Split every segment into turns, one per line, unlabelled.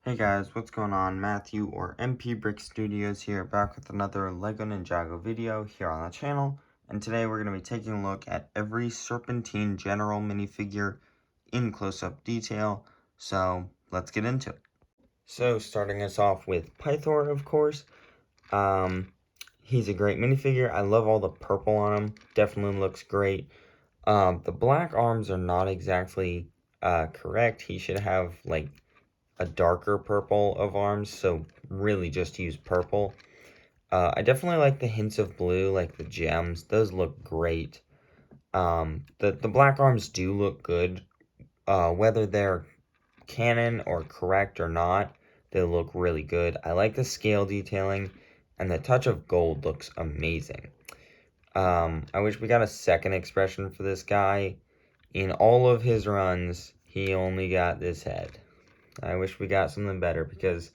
Hey guys, what's going on? Matthew or MP Brick Studios here, back with another LEGO Ninjago video here on the channel. And today we're going to be taking a look at every Serpentine General minifigure in close-up detail. So let's get into it. So starting us off with Pythor, of course. He's a great minifigure. I love all the purple on him. Definitely looks great. The black arms are not exactly correct. He should have like a darker purple of arms, so really just use purple. I definitely like the hints of blue, like the gems. Those look great. The black arms do look good. Whether they're canon or correct or not, they look really good. I like the scale detailing, and the touch of gold looks amazing. I wish we got a second expression for this guy. In all of his runs, he only got this head. I wish we got something better, because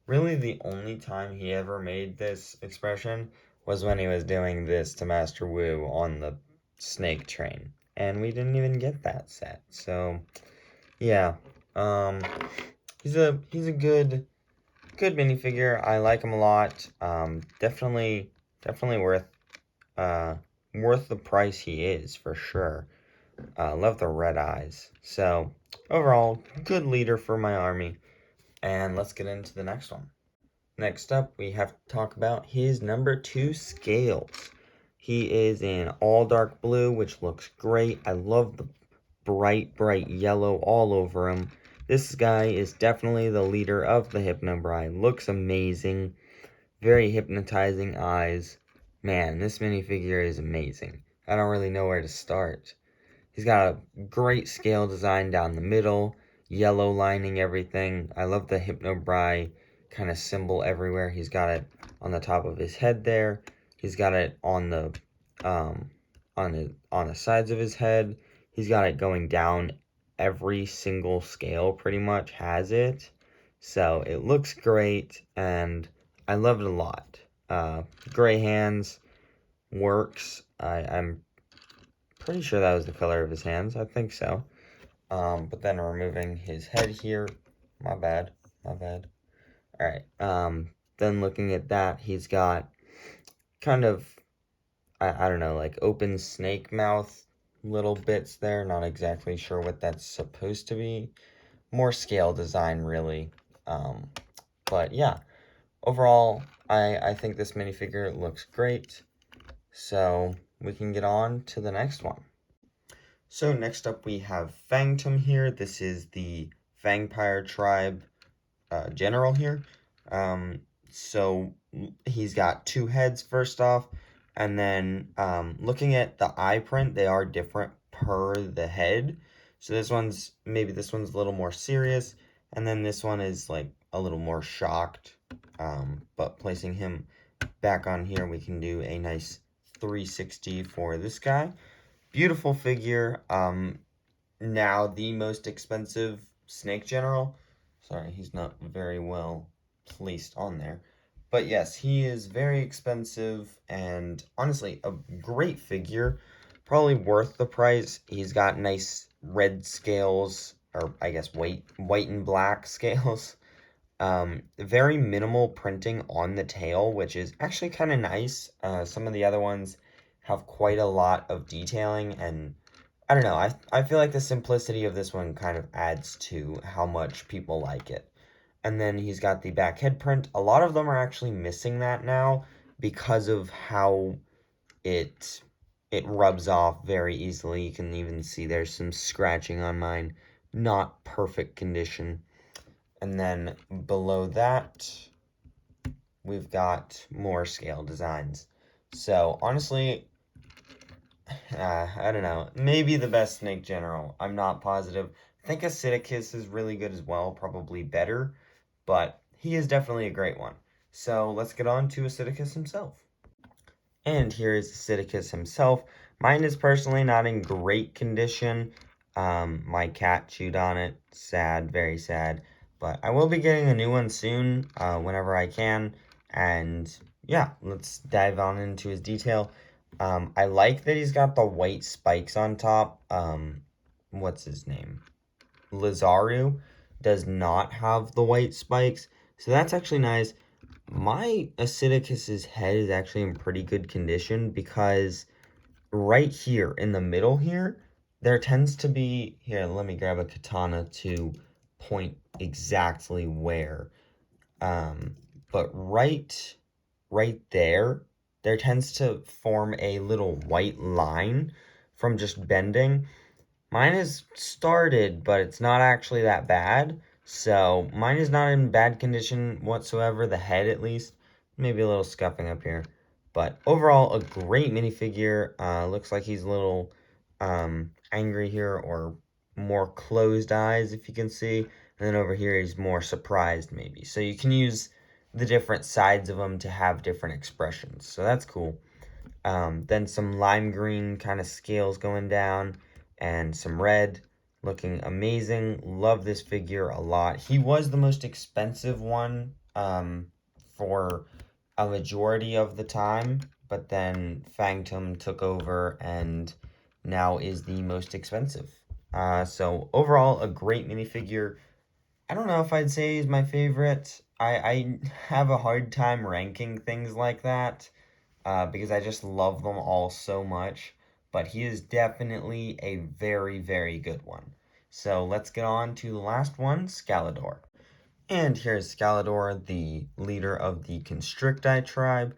really the only time he ever made this expression was when he was doing this to Master Wu on the snake train. And we didn't even get that set. So yeah. He's a good minifigure. I like him a lot. Definitely worth the price he is, for sure. Love the red eyes. So overall, good leader for my army. And let's get into the next one. Next up, we have to talk about his number 2 scales. He is in all dark blue, which looks great. I love the bright yellow all over him. This guy is definitely the leader of the Hypnobrai. Looks amazing. Very hypnotizing eyes. Man, this minifigure is amazing. I don't really know where to start. He's got a great scale design down the middle, yellow lining everything. I love the Hypnobrai kind of symbol everywhere. He's got it on the top of his head there. He's got it on the sides of his head. He's got it going down. Every single scale pretty much has it. So it looks great, and I love it a lot. Gray hands works. I'm pretty sure that was the color of his hands. I think so. But then removing his head here. My bad. Alright. Then looking at that, he's got kind of, I don't know, like open snake mouth little bits there. Not exactly sure what that's supposed to be. More scale design, really. But yeah. Overall, I think this minifigure looks great. So we can get on to the next one. So next up we have Fantum here. This is the Vampire tribe general here. So he's got 2 heads first off, and then looking at the eye print, they are different per the head. So maybe this one's a little more serious, and then this one is like a little more shocked. But placing him back on here, we can do a nice 360 for this guy. Beautiful figure. Now the most expensive snake general. Sorry, he's not very well placed on there. But yes, he is very expensive, and honestly, a great figure. Probably worth the price. He's got nice red scales, or I guess white and black scales. Very minimal printing on the tail, which is actually kind of nice. Some of the other ones have quite a lot of detailing, and I don't know, I feel like the simplicity of this one kind of adds to how much people like it. And then he's got the back head print. A lot of them are actually missing that now because of how it rubs off very easily. You can even see there's some scratching on mine. Not perfect condition. And then below that, we've got more scale designs. So honestly, I don't know. Maybe the best snake general. I'm not positive. I think Aticus is really good as well, probably better, but he is definitely a great one. So let's get on to Aticus himself. And here is Aticus himself. Mine is personally not in great condition. My cat chewed on it. Sad, very sad. But I will be getting a new one soon, whenever I can. And yeah, let's dive on into his detail. I like that he's got the white spikes on top. What's his name? Lazaru. does not have the white spikes, so that's actually nice. My Acidicus's head is actually in pretty good condition because right here in the middle here, there tends to be, here, let me grab a katana to point exactly where. But right there, there tends to form a little white line from just bending. Mine is started, but it's not actually that bad. So mine is not in bad condition whatsoever, the head at least. Maybe a little scuffing up here. But overall, a great minifigure. Looks like he's a little angry here, or more closed eyes, if you can see. And then over here, he's more surprised, maybe. So you can use the different sides of him to have different expressions. So that's cool. Then some lime green kind of scales going down and some red, looking amazing. Love this figure a lot. He was the most expensive one for a majority of the time, but then Fantum took over and now is the most expensive. So overall, a great minifigure. I don't know if I'd say he's my favorite. I have a hard time ranking things like that because I just love them all so much. But he is definitely a very, very good one. So let's get on to the last one, Galador. And here's Galador, the leader of the Constricti tribe.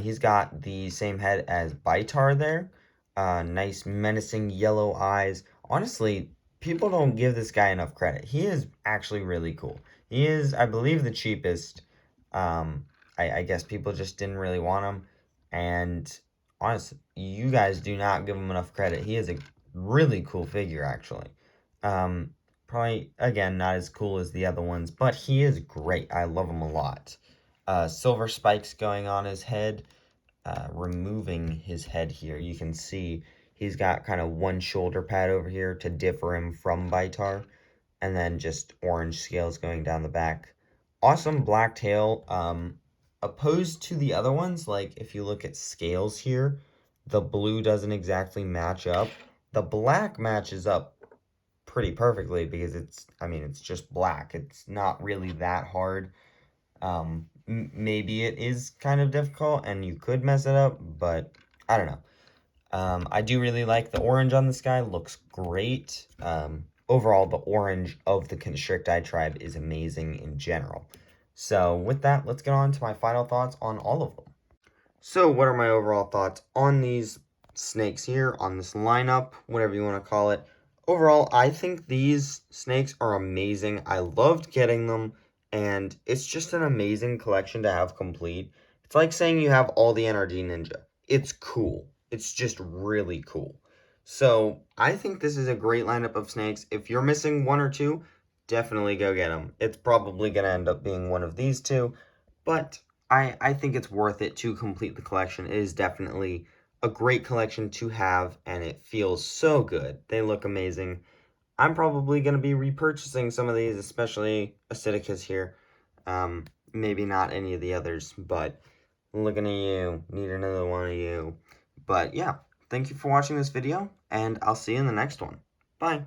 He's got the same head as Pythor there. Nice, menacing yellow eyes. Honestly, people don't give this guy enough credit. He is actually really cool. He is, I believe, the cheapest. Um, I guess people just didn't really want him. And honestly, you guys do not give him enough credit. He is a really cool figure, actually. Um, Probably, again, not as cool as the other ones, but he is great. I love him a lot. Silver spikes going on his head, removing his head here. You can see he's got kind of one shoulder pad over here to differ him from Pythor, and then just orange scales going down the back. Awesome black tail. Opposed to the other ones, like if you look at scales here, the blue doesn't exactly match up. The black matches up pretty perfectly because it's just black. It's not really that hard. Maybe it is kind of difficult and you could mess it up, but I don't know. I do really like the orange on this guy. Looks great. Overall, the orange of the Constricti tribe is amazing in general. So with that, let's get on to my final thoughts on all of them. So what are my overall thoughts on these snakes here, on this lineup, whatever you want to call it? Overall, I think these snakes are amazing. I loved getting them, and it's just an amazing collection to have complete. It's like saying you have all the NRG Ninja. It's cool. It's just really cool. So I think this is a great lineup of snakes. If you're missing one or two, definitely go get them. It's probably going to end up being one of these two, but I think it's worth it to complete the collection. It is definitely a great collection to have, and it feels so good. They look amazing. I'm probably going to be repurchasing some of these, especially Acidicus here. Maybe not any of the others, but looking at you. Need another one of you. But yeah, thank you for watching this video, and I'll see you in the next one. Bye.